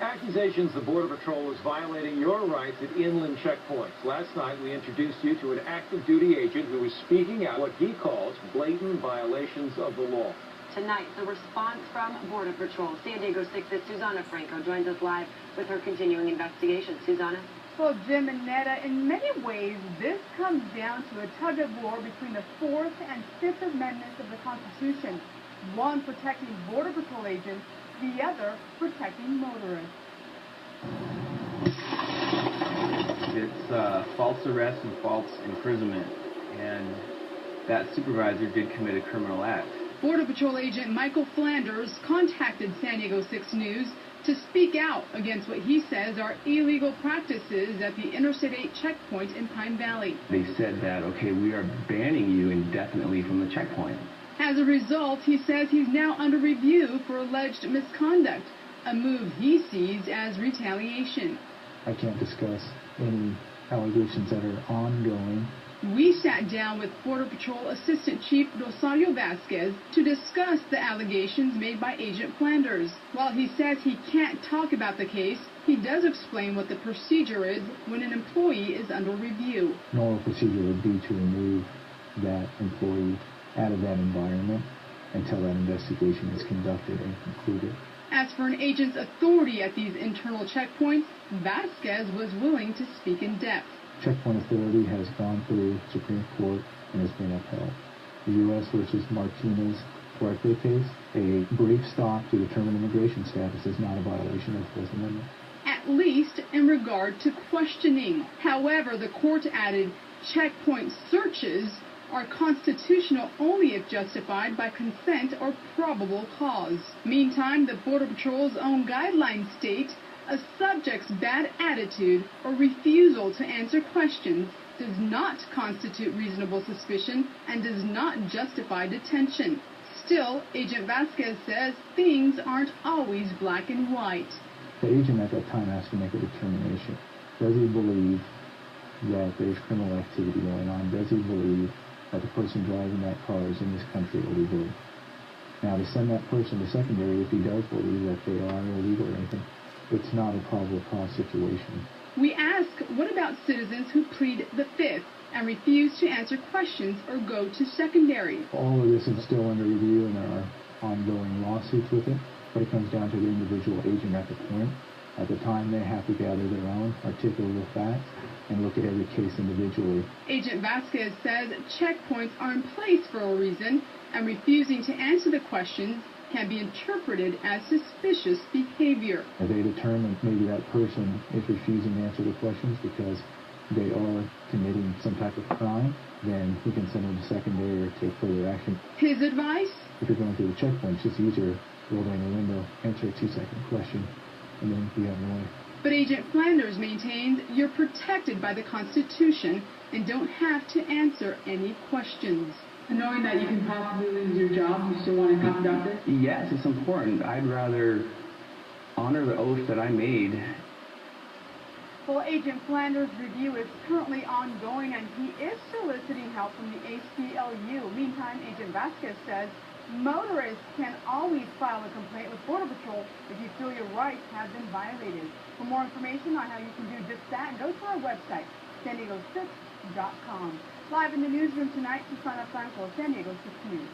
Accusations the Border Patrol is violating your rights at inland checkpoints. Last night, we introduced you to an active duty agent who is speaking out what he calls blatant violations of the law. Tonight, the response from Border Patrol. San Diego 6's Susana Franco joins us live with her continuing investigation. Susana? Well, Jim and Netta, in many ways, this comes down to a tug-of-war between the Fourth and Fifth Amendments of the Constitution. One protecting Border Patrol agents, the other protecting motorists. It's false arrest and false imprisonment, and that supervisor did commit a criminal act. Border Patrol agent Michael Flanders contacted San Diego 6 News to speak out against what he says are illegal practices at the Interstate 8 checkpoint in Pine Valley. They said that, okay, we are banning you indefinitely from the checkpoint. As a result, he says he's now under review for alleged misconduct, a move he sees as retaliation. I can't discuss any allegations that are ongoing. We sat down with Border Patrol Assistant Chief Rosario Vasquez to discuss the allegations made by Agent Flanders. While he says he can't talk about the case, he does explain what the procedure is when an employee is under review. Normal procedure would be to remove that employee out of that environment until that investigation is conducted and concluded. As for an agent's authority at these internal checkpoints, Vasquez was willing to speak in depth. Checkpoint authority has gone through Supreme Court and has been upheld. The U.S. versus Martinez Puerto case, a brief stop to determine immigration status is not a violation of the Fourth Amendment. At least in regard to questioning. However, the court added checkpoint searches are constitutional only if justified by consent or probable cause. Meantime, the Border Patrol's own guidelines state a subject's bad attitude or refusal to answer questions does not constitute reasonable suspicion and does not justify detention. Still, Agent Vasquez says things aren't always black and white. The agent at that time has to make a determination. Does he believe that there's criminal activity going on? Does he believe that the person driving that car is in this country illegally? Now, to send that person to secondary, if he does believe that they are illegal or anything, it's not a probable cause situation. We ask, what about citizens who plead the Fifth and refuse to answer questions or go to secondary? All of this is still under review, and there are ongoing lawsuits with it, but it comes down to the individual agent at the point. At the time, they have to gather their own articulable facts and look at every case individually. Agent Vasquez says checkpoints are in place for a reason, and refusing to answer the questions can be interpreted as suspicious behavior. If they determine maybe that person is refusing to answer the questions because they are committing some type of crime, then we can send them to secondary or take further action. His advice? If you're going through the checkpoint, it's just easier. Roll down your window, answer a 2-second question, and then be on your way. But Agent Flanders maintains you're protected by the Constitution and don't have to answer any questions. And knowing that you can possibly lose your job, you still want to conduct it? Yes, it's important. I'd rather honor the oath that I made. Well, Agent Flanders' review is currently ongoing, and he is soliciting help from the ACLU. Meantime, Agent Vasquez says motorists can always file a complaint with Border Patrol if you feel your rights have been violated. For more information on how you can do just that, go to our website, sandiego6.com. Live in the newsroom tonight, Susana Franco, San Diego 6 News.